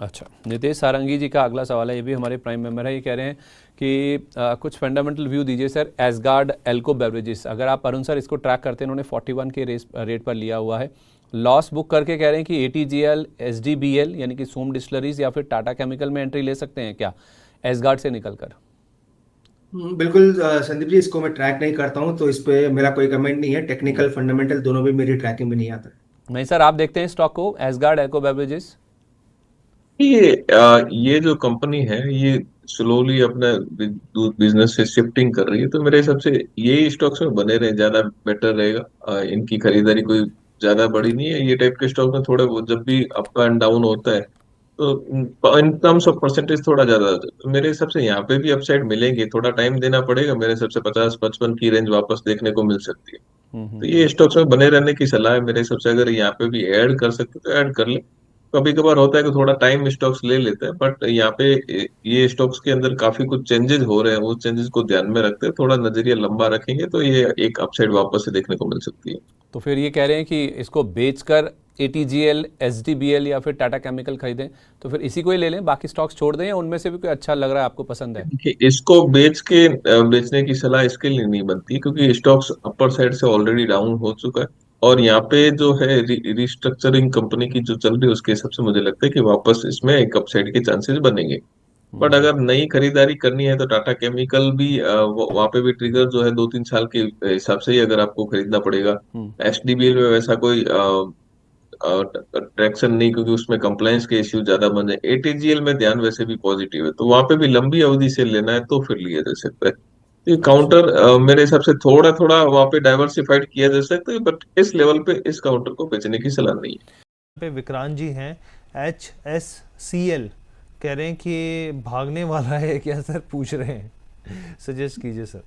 अच्छा, नितेश सारंगी जी का अगला सवाल है, ये भी हमारे प्राइम मेंबर है। ये कह रहे हैं कि कुछ फंडामेंटल व्यू दीजिए सर, एसगार्ड एल्को बेवरेजेस, अगर आप अरुण सर इसको ट्रैक करते हैं, इन्होंने 41 के रेट पर लिया हुआ है, लॉस बुक करके कह रहे हैं कि एटीजीएल, एसडीबीएल यानी कि सोम डिस्टिलरीज या फिर टाटा केमिकल में एंट्री ले सकते हैं क्या एसगार्ड से निकल कर? बिल्कुल संदीप जी, इसको मैं ट्रैक नहीं करता हूँ तो इस पे मेरा कोई कमेंट नहीं है। हम्म। टेक्निकल फंडामेंटल दोनों भी मेरी ट्रैकिंग में नहीं आता। नहीं सर, आप देखते हैं स्टॉक को, एसगार्ड एल्को बेवरेजेस? ये जो कंपनी है ये स्लोली अपना बिजनेस से शिफ्टिंग कर रही है, तो मेरे हिसाब से ये स्टॉक्स में बने रहे ज्यादा बेटर रहेगा। इनकी खरीदारी कोई ज्यादा बड़ी नहीं है। ये टाइप के स्टॉक में थोड़े बहुत जब भी अप एंड डाउन होता है तो इन टर्म्स ऑफ परसेंटेज थोड़ा ज्यादा होता है। तो मेरे हिसाब से यहाँ पे भी अपसाइड मिलेंगे, थोड़ा टाइम देना पड़ेगा। मेरे हिसाब से 50-55 की रेंज वापस देखने को मिल सकती है। तो ये स्टॉक्स में बने रहने की सलाह है मेरे हिसाब से। अगर यहाँ पे भी ऐड कर सकते तो ऐड कर ले। कभी कभार होता है कि थोड़ा टाइम स्टॉक्स ले लेते हैं, बट यहाँ पे ये स्टॉक्स के अंदर काफी कुछ चेंजेस हो रहे हैं। वो चेंजेस को ध्यान में रखते हैं, थोड़ा नजरिया लंबा रखेंगे तो ये एक अपसाइड वापस से देखने को मिल सकती है। तो फिर ये कह रहे हैं कि इसको बेचकर एटीजीएल, एसडीबीएल या फिर टाटा केमिकल खरीदें, तो फिर इसी को ही ले लें, बाकी स्टॉक्स छोड़ दें, या उनमें से भी कोई अच्छा लग रहा है आपको, पसंद है? देखिए, इसको बेचने की सलाह इसके लिए नहीं बनती क्योंकि स्टॉक्स अपर साइड से ऑलरेडी डाउन हो चुका है। और यहाँ पे जो है रिस्ट्रक्चरिंग कंपनी की जो चल रही है उसके हिसाब से मुझे लगता है कि वापस इसमें एक अपसाइड के चांसेस बनेंगे। बट अगर नई खरीदारी करनी है तो टाटा केमिकल भी वहाँ पे भी ट्रिगर जो है 2-3 साल के हिसाब से ही अगर आपको खरीदना पड़ेगा। हम्म। एसडीबीएल में वैसा कोई ट्रैक्शन नहीं, क्योंकि उसमें कंप्लायंस के इश्यू ज्यादा बन जाए। एटीजीएल में ध्यान वैसे भी पॉजिटिव है, तो वहां पे भी लंबी अवधि से लेना है तो फिर लिया जा सकता है। तो ये अच्छा। काउंटर मेरे हिसाब से थोड़ा थोड़ा वहां पे डाइवर्सिफाइड किया जा सकता है, बट इस लेवल पे इस काउंटर को बेचने की सलाह नहीं है। पे विक्रांत जी हैं, HSCL, कह रहे हैं कि भागने वाला है क्या सर, पूछ रहे हैं, सजेस्ट कीजिए सर।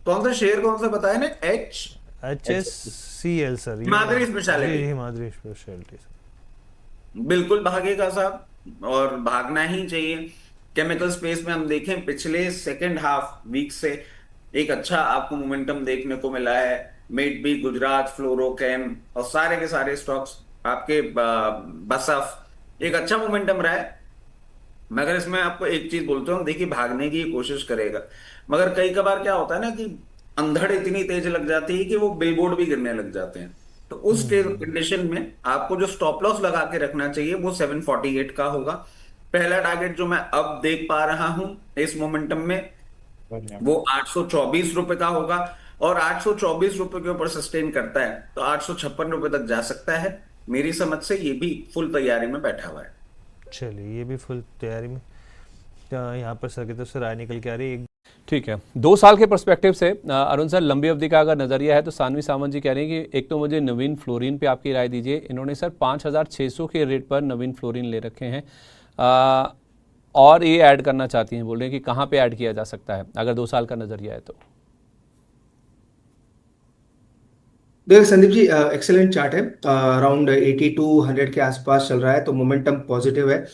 कौन सा शेयर, कौन सा बताया ना? एच HSCL सर, ये हिमाद्री जी स्पेशलिटी। Himadri speciality sir. बिल्कुल भागेगा साहब, और भागना ही चाहिए। केमिकल स्पेस में हम देखें पिछले सेकेंड हाफ वीक से एक अच्छा आपको मोमेंटम देखने को मिला है। मेट बी, गुजरात फ्लोरोकेम और सारे के सारे स्टॉक्स आपके बसफ एक अच्छा मोमेंटम रहा है। मगर इसमें आपको एक चीज बोलते हूँ, देखिए भागने की कोशिश करेगा, मगर कई कबार क्या होता है ना कि अंधड़ इतनी तेज लग जाती है कि वो बिलबोर्ड भी गिरने लग जाते हैं। तो उस कंडीशन में आपको जो स्टॉप लॉस लगा के रखना चाहिए वो 748 का होगा। पहला टारगेट जो मैं अब देख पा रहा हूं इस मोमेंटम में वो 824 रुपए का होगा। और 824 रुपए के ऊपर सस्टेन करता है तो 856 रुपए तक जा सकता है। मेरी समझ से ये भी फुल तैयारी में बैठा हुआ है। चलिए, ये भी फुल तैयारी में। यहाँ पर सर की तरफ से राय निकल के आ रही है। ठीक है, 2 साल के पर्सपेक्टिव से अरुण सर, लंबी अवधि का अगर नज़रिया है तो सानवी सावंत जी कह रहे हैं कि एक तो मुझे नवीन फ्लोरिन पे आपकी राय दीजिए। इन्होंने सर 5,600 के रेट पर नवीन फ्लोरिन ले रखे हैं, और ये ऐड करना चाहती हैं, बोल रहे हैं कि कहाँ पे ऐड किया जा सकता है अगर 2 साल का नज़रिया है तो? देखिए संदीप जी, एक्सेलेंट चार्ट है। अराउंड 8200 के आसपास चल रहा है, तो मोमेंटम पॉजिटिव है।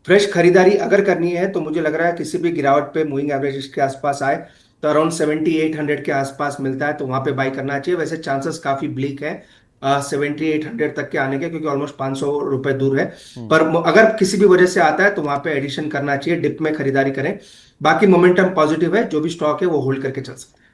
फ्रेश खरीदारी अगर करनी है तो मुझे लग रहा है किसी भी गिरावट पे मूविंग एवरेज के आसपास आए तो अराउंड 7800 के आसपास मिलता है, तो वहां पे बाई करना चाहिए। वैसे चांसेस काफी ब्लीक है 7800 तक के आने के, क्योंकि ऑलमोस्ट 500 रुपए दूर है। पर अगर किसी भी वजह से आता है तो वहां पे एडिशन करना चाहिए, डिप में खरीदारी करें। बाकी मोमेंटम पॉजिटिव है, जो भी स्टॉक है वो होल्ड करके चल सकते हैं।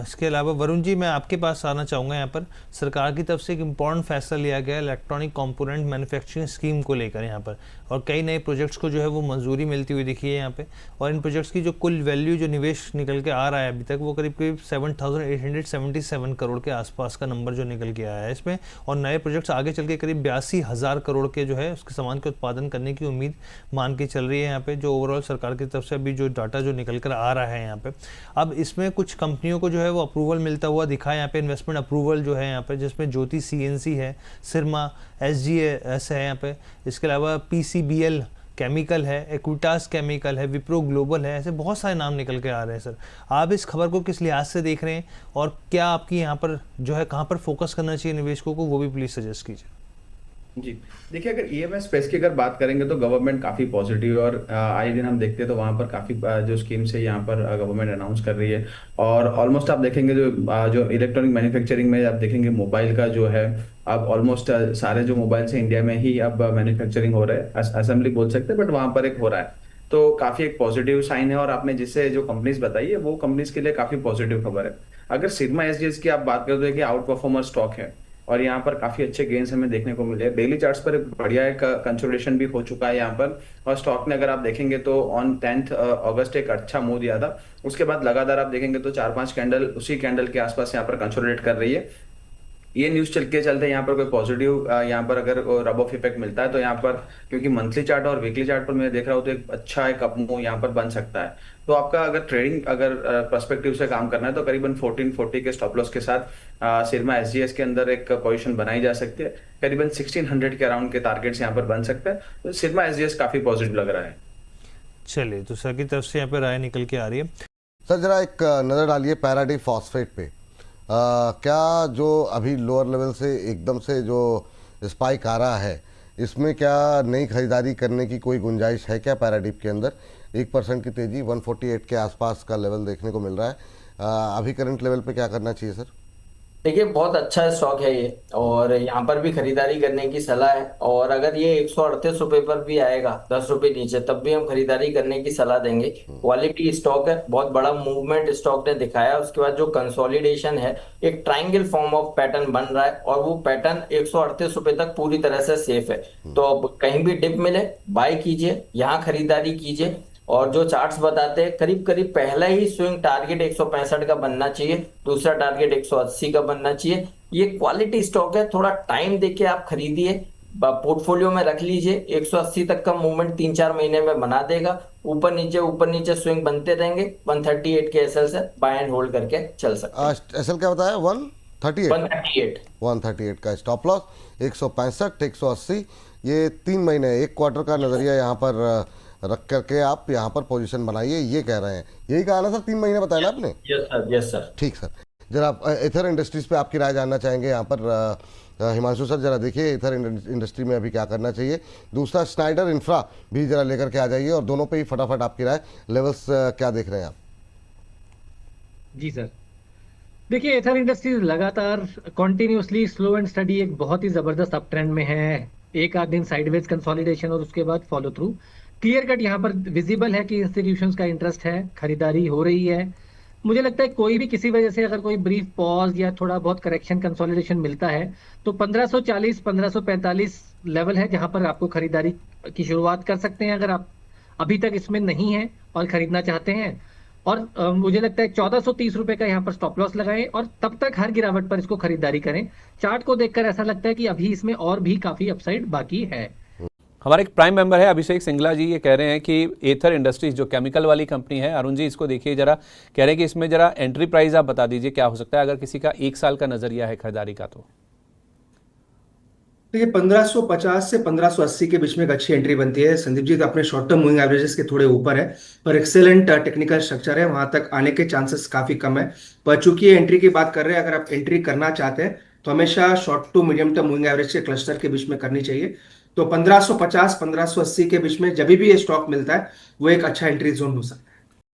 इसके अलावा वरुण जी, मैं आपके पास आना चाहूँगा। यहाँ पर सरकार की तरफ से एक इम्पॉर्टेंट फैसला लिया गया है इलेक्ट्रॉनिक कंपोनेंट मैन्युफैक्चरिंग स्कीम को लेकर यहाँ पर, और कई नए प्रोजेक्ट्स को जो है वो मंजूरी मिलती हुई दिखी है यहाँ पे। और इन प्रोजेक्ट्स की जो कुल वैल्यू जो निवेश निकल के आ रहा है अभी तक, वो करीब करीब 7,877 करोड़ के आसपास का नंबर जो निकल के आया है इसमें। और नए प्रोजेक्ट्स आगे चल के करीब 82,000 करोड़ के जो है उसके सामान के उत्पादन करने की उम्मीद मान के चल रही है यहाँ पे, जो ओवरऑल सरकार की तरफ से अभी जो डाटा जो निकल कर आ रहा है यहाँ पे। अब इसमें कुछ कंपनियों को जो है वो अप्रूवल मिलता हुआ दिखा है यहाँ पे, इन्वेस्टमेंट अप्रूवल जो है यहाँ पे, जिसमें ज्योति सीएनसी है, सिरमा एसजीएस है यहाँ पे, इसके अलावा पीसीबीएल केमिकल है, इक्विटास केमिकल है, विप्रो ग्लोबल है, ऐसे बहुत सारे नाम निकल के आ रहे हैं। सर, आप इस खबर को किस लिहाज से देख रहे हैं, और क्या आपकी यहाँ पर जो है कहाँ पर फोकस करना चाहिए निवेशकों को, वो भी प्लीज सजेस्ट कीजिए। जी, देखिए अगर ईएमएस स्पेस की अगर बात करेंगे तो गवर्नमेंट काफ़ी पॉजिटिव है, और आए दिन हम देखते हैं तो वहाँ पर काफ़ी जो स्कीम्स है यहाँ पर गवर्नमेंट अनाउंस कर रही है। और ऑलमोस्ट आप देखेंगे जो इलेक्ट्रॉनिक मैन्युफैक्चरिंग में आप देखेंगे मोबाइल का जो है, अब ऑलमोस्ट सारे जो मोबाइल्स हैं इंडिया में ही अब मैन्युफैक्चरिंग हो रहा है, असेंबली बोल सकते हैं, बट वहाँ पर एक हो रहा है। तो काफ़ी एक पॉजिटिव साइन है, और आपने जिससे जो कंपनीज बताई है वो कंपनीज के लिए काफ़ी पॉजिटिव खबर है। अगर सिग्मा एसजीएस की आप बात करें तो देखिए आउट परफॉर्मर स्टॉक है, और यहाँ पर काफी अच्छे गेन्स हमें देखने को मिले। डेली चार्ट्स पर एक बढ़िया एक कंसोलिडेशन भी हो चुका है यहाँ पर, और स्टॉक ने अगर आप देखेंगे तो ऑन 10 अगस्त एक अच्छा मूव दिया था। उसके बाद लगातार आप देखेंगे तो 4-5 कैंडल उसी कैंडल के आसपास यहाँ पर कंसोलिडेट कर रही है। ये न्यूज चल के चलते यहाँ पर कोई पॉजिटिव यहाँ पर अगर रब ऑफ इफेक्ट मिलता है तो यहाँ पर, क्योंकि मंथली चार्ट और वीकली चार्ट पर मैं देख रहा हूँ तो एक अच्छा एक अप मूव यहाँ पर बन सकता है। तो आपका अगर ट्रेडिंग अगर पर्सपेक्टिव से काम करना है तो करीबन 1440 के स्टॉप लॉस के साथ सिरमा एसजीएस के अंदर एक पोजीशन बनाई जा सकती है। करीबन 1600 के अराउंड के टारगेट्स यहाँ पर बन सकते हैं, तो सिरमा एसजीएस काफी पॉजिटिव लग रहा है। चलिए, तो सर की तरफ से यहाँ पे राय निकल के आ रही है। सर जरा एक नज़र डालिए पैराडी फॉस्फेट पे। क्या जो अभी लोअर लेवल से एकदम से जो स्पाइक आ रहा है, इसमें क्या नई खरीदारी करने की कोई गुंजाइश है क्या? पैराडीप के अंदर 1% की तेज़ी 148 के आसपास का लेवल देखने को मिल रहा है। अभी करंट लेवल पे क्या करना चाहिए सर? देखिए बहुत अच्छा स्टॉक है ये, और यहाँ पर भी खरीदारी करने की सलाह है। और अगर ये 138 रुपए पर भी आएगा 10 रुपए नीचे, तब भी हम खरीदारी करने की सलाह देंगे। क्वालिटी स्टॉक है, बहुत बड़ा मूवमेंट स्टॉक ने दिखाया। उसके बाद जो कंसोलिडेशन है, एक ट्राइंगल फॉर्म ऑफ पैटर्न बन रहा है, और वो पैटर्न 138 रुपए तक पूरी तरह से सेफ है। तो अब कहीं भी डिप मिले बाय कीजिए, यहाँ खरीदारी कीजिए। और जो चार्ट्स बताते हैं करीब करीब पहला ही स्विंग टारगेट 165 का बनना चाहिए, दूसरा टारगेट 180 का बनना चाहिए। ये क्वालिटी स्टॉक है, थोड़ा टाइम देके आप खरीदिए, पोर्टफोलियो में रख लीजिए। 180 तक का मूवमेंट 3-4 महीने में बना देगा। ऊपर नीचे स्विंग बनते रहेंगे। 138 के एसएल से बाय एंड होल्ड करके चल सकते हैं। एसएल क्या बताया? 138 का स्टॉप लॉस 165 180। ये 3 महीने 1 क्वार्टर का नजरिया यहाँ पर रख करके आप यहाँ पर पोजीशन बनाइए, ये कह रहे हैं। यही कहा ना सर, 3 महीने बताया ना आपने? Yes sir. ठीक सर, जरा एथर इंडस्ट्रीज पे आपकी राय जानना चाहेंगे यहाँ पर। हिमांशु सर जरा देखिए एथर इंडस्ट्री में अभी क्या करना चाहिए। दूसरा स्नाइडर इंफ्रा भी जरा लेकर के आ जाइए, और दोनों पे ही फटाफट आपकी राय। लेवल्स क्या देख रहे हैं आप? जी सर, देखिए एथर इंडस्ट्रीज लगातार कॉन्टिन्यूसली स्लो एंड स्टडी एक बहुत ही जबरदस्त अप ट्रेंड में है। एक आध दिन साइडवेज कंसोलिडेशन और उसके बाद फॉलो थ्रू। क्लियर कट यहाँ पर विजिबल है कि इंस्टीट्यूशंस का इंटरेस्ट है, खरीदारी हो रही है। मुझे लगता है कोई भी किसी वजह से अगर कोई ब्रीफ पॉज या थोड़ा बहुत करेक्शन कंसोलिडेशन मिलता है तो 1540 1545 लेवल है जहां पर आपको खरीदारी की शुरुआत कर सकते हैं, अगर आप अभी तक इसमें नहीं है और खरीदना चाहते हैं। और मुझे लगता है 1430 रुपए का यहाँ पर स्टॉप लॉस लगाएं, और तब तक हर गिरावट पर इसको खरीदारी करें। चार्ट को देखकर ऐसा लगता है कि अभी इसमें और भी काफी अपसाइड बाकी है। हमारे एक प्राइम मेंबर है अभिषेक सिंगला जी, ये कह रहे हैं कि एथर इंडस्ट्रीज जो केमिकल वाली कंपनी है, अरुण जी इसको देखिए जरा, कह रहे हैं कि इसमें जरा एंट्री प्राइस आप बता दीजिए क्या हो सकता है अगर किसी का 1 साल का नजरिया है खरीदारी का। तो देखिए 1550 से 1580 के बीच में एक अच्छी एंट्री बनती है संदीप जी। तो अपने शॉर्ट टर्म मूविंग एवरेजेस के थोड़े ऊपर है, पर एक्सेलेंट टेक्निकल स्ट्रक्चर है, वहां तक आने के चांसेस काफी कम है। पर चूंकि एंट्री की बात कर रहे हैं, अगर आप एंट्री करना चाहते हैं तो हमेशा short to medium term moving average के क्लस्टर के बीच में करनी चाहिए। तो 1550 1580 के बीच में जब भी ये स्टॉक मिलता है वो एक अच्छा एंट्री जोन हो सकता है।